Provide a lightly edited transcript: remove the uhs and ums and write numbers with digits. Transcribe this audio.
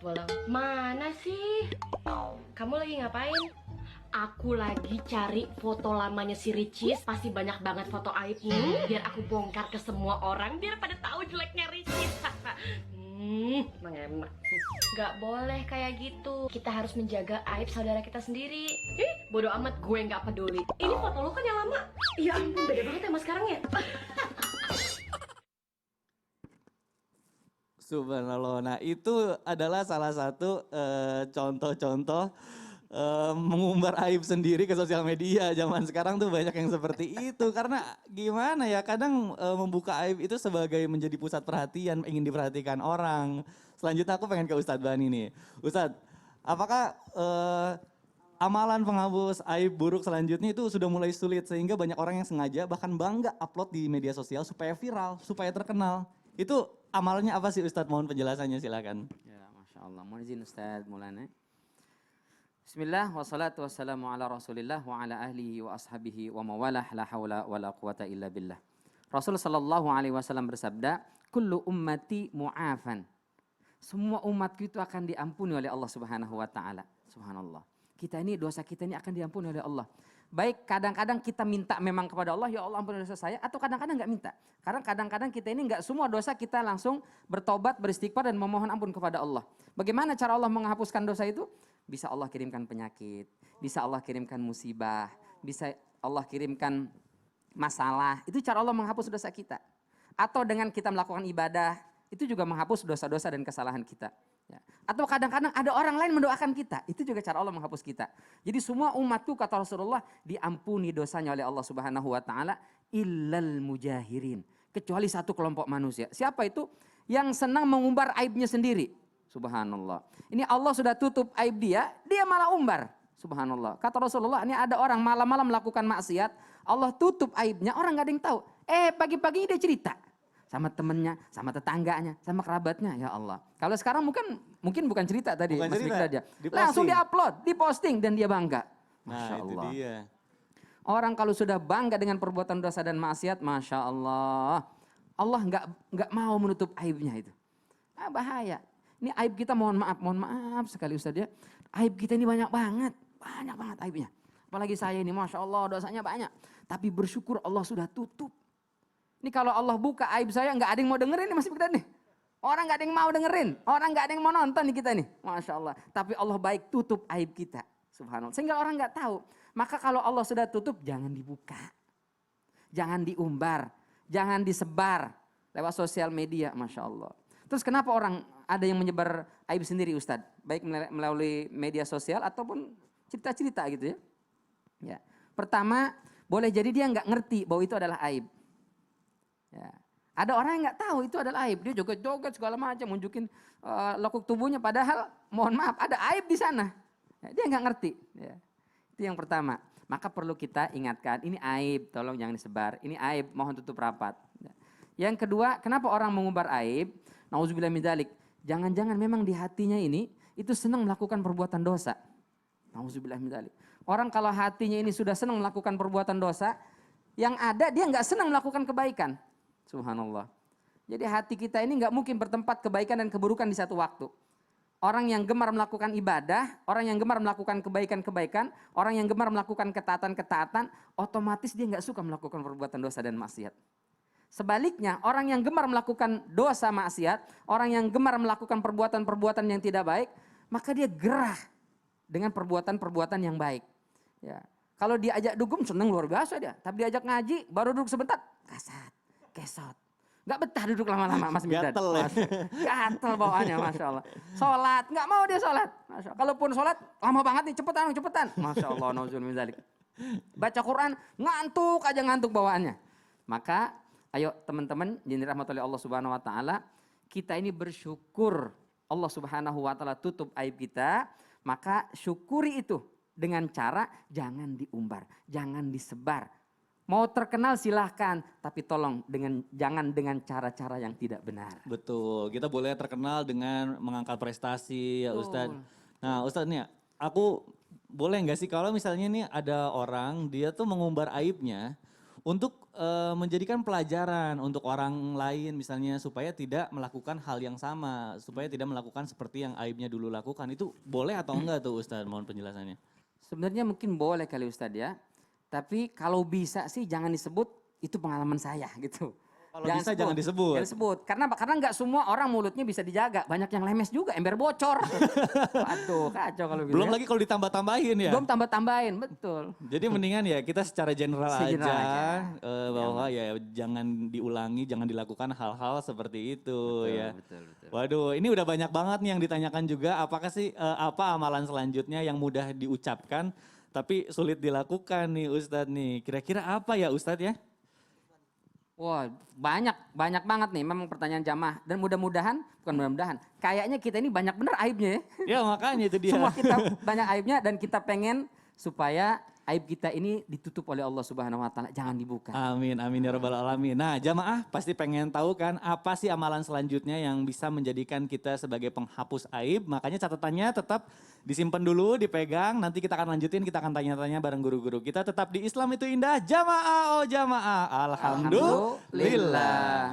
Bolang, mana sih? Kamu lagi ngapain? Aku lagi cari foto lamanya si Ricis. Pasti banyak banget foto aibnya. Biar aku bongkar ke semua orang. Biar pada tahu jeleknya Ricis. Emang enak. Gak boleh kayak gitu. Kita harus menjaga aib saudara kita sendiri. Bodoh amat, gue gak peduli. Ini foto lu kan yang lama. Ya ampun, beda banget sama sekarang ya. Subhanallah. Nah itu adalah salah satu contoh-contoh mengumbar aib sendiri ke sosial media. Zaman sekarang tuh banyak yang seperti itu. Karena gimana ya, kadang membuka aib itu sebagai menjadi pusat perhatian, ingin diperhatikan orang. Selanjutnya aku pengen ke Ustadz Bani nih. Ustadz, apakah amalan penghapus aib buruk selanjutnya itu sudah mulai sulit sehingga banyak orang yang sengaja bahkan bangga upload di media sosial supaya viral, supaya terkenal. Itu amalnya apa sih Ustadz? Mohon penjelasannya silakan. Ya, Masya Allah. Mohon izin Ustadz Maulana. Bismillah, wassalatu wassalamu ala rasulillah wa ala ahlihi wa ashabihi wa mawalah la hawla wa la quwata illa billah. Rasul sallallahu alaihi wasallam bersabda, kullu ummati mu'afan. Semua umatku itu akan diampuni oleh Allah subhanahu wa ta'ala. Subhanallah. Dosa kita ini akan diampuni oleh Allah. Baik kadang-kadang kita minta memang kepada Allah, ya Allah ampuni dosa saya, atau kadang-kadang nggak minta. Karena kadang-kadang kita ini nggak semua dosa kita langsung bertobat, beristighfar dan memohon ampun kepada Allah. Bagaimana cara Allah menghapuskan dosa itu? Bisa Allah kirimkan penyakit, bisa Allah kirimkan musibah, bisa Allah kirimkan masalah. Itu cara Allah menghapus dosa kita. Atau dengan kita melakukan ibadah, itu juga menghapus dosa-dosa dan kesalahan kita. Ya. Atau kadang-kadang ada orang lain mendoakan kita, itu juga cara Allah menghapus kita. Jadi semua umatku kata Rasulullah diampuni dosanya oleh Allah Subhanahu wa taala illal mujahirin, kecuali satu kelompok manusia. Siapa itu? Yang senang mengumbar aibnya sendiri. Subhanallah. Ini Allah sudah tutup aib dia malah umbar. Subhanallah. Kata Rasulullah, ini ada orang malam-malam melakukan maksiat, Allah tutup aibnya, orang gak ada yang tahu. Pagi-pagi dia cerita sama temennya, sama tetangganya, sama kerabatnya, ya Allah. Kalau sekarang mungkin bukan cerita tadi, Bukan Mas cerita, Fikra aja. diposting. Langsung diupload, diposting dan dia bangga. Masya Nah itu Allah. dia. Orang kalau sudah bangga dengan perbuatan dosa dan maksiat, Masya Allah. Allah nggak mau menutup aibnya itu. Bahaya. Ini aib kita mohon maaf sekali Ustaz ya. Aib kita ini banyak banget aibnya. Apalagi saya ini, Masya Allah dosanya banyak. Tapi bersyukur Allah sudah tutup. Ini kalau Allah buka aib saya, nggak ada yang mau dengerin nih Mas Fikdan nih. Orang nggak ada yang mau dengerin, orang nggak ada yang mau nonton nih kita nih. Masya Allah. Tapi Allah baik tutup aib kita. Subhanallah. Sehingga orang nggak tahu. Maka kalau Allah sudah tutup, jangan dibuka. Jangan diumbar. Jangan disebar lewat sosial media. Masya Allah. Terus kenapa orang ada yang menyebar aib sendiri Ustadz? Baik melalui media sosial ataupun cerita-cerita gitu ya. Ya. Pertama, boleh jadi dia nggak ngerti bahwa itu adalah aib. Ya. Ada orang yang nggak tahu itu adalah aib. Dia joget-joget segala macam, nunjukin lekuk tubuhnya. Padahal, mohon maaf, ada aib di sana. Ya, dia nggak ngerti. Ya. Itu yang pertama. Maka perlu kita ingatkan, ini aib, tolong jangan disebar. Ini aib, mohon tutup rapat. Ya. Yang kedua, kenapa orang mengumbar aib? Nauzubillah min dzalik. Jangan-jangan memang di hatinya ini itu senang melakukan perbuatan dosa. Nauzubillah min dzalik. Orang kalau hatinya ini sudah senang melakukan perbuatan dosa, yang ada dia nggak senang melakukan kebaikan. Subhanallah. Jadi hati kita ini nggak mungkin bertempat kebaikan dan keburukan di satu waktu. Orang yang gemar melakukan ibadah, orang yang gemar melakukan kebaikan-kebaikan, orang yang gemar melakukan ketaatan-ketaatan, otomatis dia nggak suka melakukan perbuatan dosa dan maksiat. Sebaliknya, orang yang gemar melakukan dosa maksiat, orang yang gemar melakukan perbuatan-perbuatan yang tidak baik, maka dia gerah dengan perbuatan-perbuatan yang baik. Ya. Kalau diajak dugem seneng luar biasa dia, tapi diajak ngaji baru duduk sebentar, kasat, kesot. Gak betah duduk lama-lama Mas Mikdad. Gatel ya. Gatel bawaannya Masya Allah. Sholat, gak mau dia sholat. Masya Allah. Kalaupun sholat lama banget nih, cepetan. Masya Allah, nauzubillah min dzalik. Baca Quran, ngantuk bawaannya. Maka ayo teman-teman, jadi rahmatullahi Allah subhanahu wa ta'ala, kita ini bersyukur Allah subhanahu wa ta'ala tutup aib kita, maka syukuri itu dengan cara jangan diumbar, jangan disebar. Mau terkenal silahkan, tapi tolong jangan dengan cara-cara yang tidak benar. Betul, kita boleh terkenal dengan mengangkat prestasi ya Betul. Ustadz. Nah Ustadz nih, aku boleh nggak sih kalau misalnya nih ada orang dia tuh mengumbar aibnya untuk menjadikan pelajaran untuk orang lain misalnya supaya tidak melakukan hal yang sama, supaya tidak melakukan seperti yang aibnya dulu lakukan. Itu boleh atau enggak tuh Ustadz? Mohon penjelasannya. Sebenarnya mungkin boleh kali Ustadz ya. Tapi kalau bisa sih jangan disebut itu pengalaman saya gitu. Kalau bisa jangan disebut. Jangan disebut. Karena nggak semua orang mulutnya bisa dijaga. Banyak yang lemes juga, ember bocor. Waduh, kacau kalau gitu. Belum ya. lagi kalau ditambah-tambahin ya. Belum tambah-tambahin, betul. Jadi mendingan ya kita secara general Segeneral aja aja. bahwa ya jangan diulangi, jangan dilakukan hal-hal seperti itu ya. Betul, betul. Waduh, ini udah banyak banget nih yang ditanyakan juga. Apakah sih apa amalan selanjutnya yang mudah diucapkan tapi sulit dilakukan nih Ustadz nih? Kira-kira apa ya Ustadz ya? Wah, banyak banget nih memang pertanyaan jamaah. Dan bukan mudah-mudahan, kayaknya kita ini banyak bener aibnya ya. Ya makanya itu dia. Semua kita banyak aibnya dan kita pengen supaya aib kita ini ditutup oleh Allah Subhanahu wa taala, jangan dibuka. Amin, amin ya rabbal alamin. Nah jamaah pasti pengen tahu kan apa sih amalan selanjutnya yang bisa menjadikan kita sebagai penghapus aib. Makanya catatannya tetap disimpan dulu, dipegang. Nanti kita akan lanjutin, kita akan tanya-tanya bareng guru-guru kita. Tetap di Islam itu indah, jamaah oh jamaah. Alhamdulillah. Alhamdulillah.